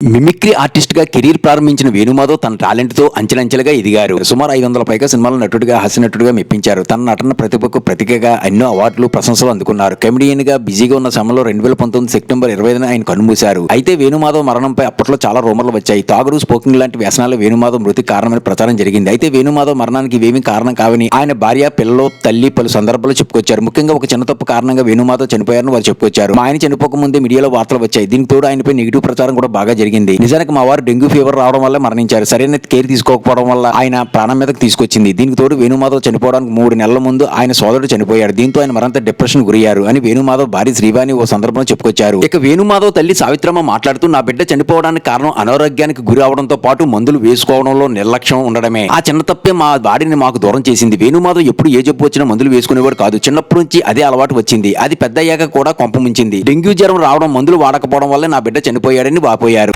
Mimicry artist గా career ప్రారంభించిన వేణుమాధవ్ తన టాలెంట్ తో అంచెలంచెలుగా ఎదిగారు. సుమారు 500 పైగా సినిమాల నటుడిగా, హాస్యనటుడిగా మెప్పించారు. తన నటన ప్రతిభకు ప్రతీకగా ఎన్నో అవార్డులు, ప్రశంసలు అందుకున్నారు. కమెడియన్ గా బిజీగా ఉన్న సమయంలో 2019 సెప్టెంబర్ 25న ఆయన కన్నుమూశారు. అయితే వేణుమాధవ్ మరణంపై అప్పట్లో చాలా రూమర్లు వచ్చాయి. తాగుడు, స్మోకింగ్ లాంటి వ్యసనాలు వేణుమాధవ్ మృతికి కారణమని ప్రచారం జరిగింది. అయితే వేణుమాధవ్ మరణానికి ఇవేమీ కారణం కావని ఆయన భార్య, పిల్లలు, తల్లి పలు సందర్భాల్లో చెప్పుకొచ్చారు. ముఖ్యంగా ఒక చిన్న తప్పు కారణంగా వేణుమాధవ్ చనిపోయారని వారు చెప్పుకొచ్చారు. మా ఆయన చనిపోక ముందే మీడియాలో వార్తలు వచ్చాయి. దీనికి తోడు ఆయనపై నెగిటివ్ ప్రచారం కూడా బాగా జరిగింది. నిజానికి మా వారు డెంగ్యూ ఫీవర్ రావడం వల్ల మరణించారు. సరైన కేర్ తీసుకోకపోవడం వల్ల ఆయన ప్రాణం మీదకి తీసుకొచ్చింది. దీనికి తోడు వేణుమాధవ్ చనిపోవడానికి 3 నెలల ముందు ఆయన సోదరుడు చనిపోయాడు. దీంతో ఆయన మరింత డిప్రెషన్ గురయ్యారు అని వేణుమాధవ్ భార్య శ్రీవాణి ఓ సందర్భంలో చెప్పుకొచ్చారు. ఇక వేణుమాధవ్ తల్లి సావిత్రమ్మ మాట్లాడుతూ, నా బిడ్డ చనిపోవడానికి కారణం అనారోగ్యానికి గురి అవడంతో పాటు మందులు వేసుకోవడంలో నిర్లక్ష్యం ఉండడమే. ఆ చిన్న తప్పే మా బాడీని మాకు దూరం చేసింది. వేణుమాధవ్ ఎప్పుడు ఏ జబ్బు వచ్చినా మందులు వేసుకునేవాడు కాదు. చిన్నప్పటి నుంచి అదే అలవాటు వచ్చింది. అది పెద్దయ్యాక కూడా కొంప ముంచింది. డెంగ్యూ జ్వరం రావడం మందులు వాడకపోవడం వల్ల నా బిడ్డ చనిపోయాడని వాపోయారు.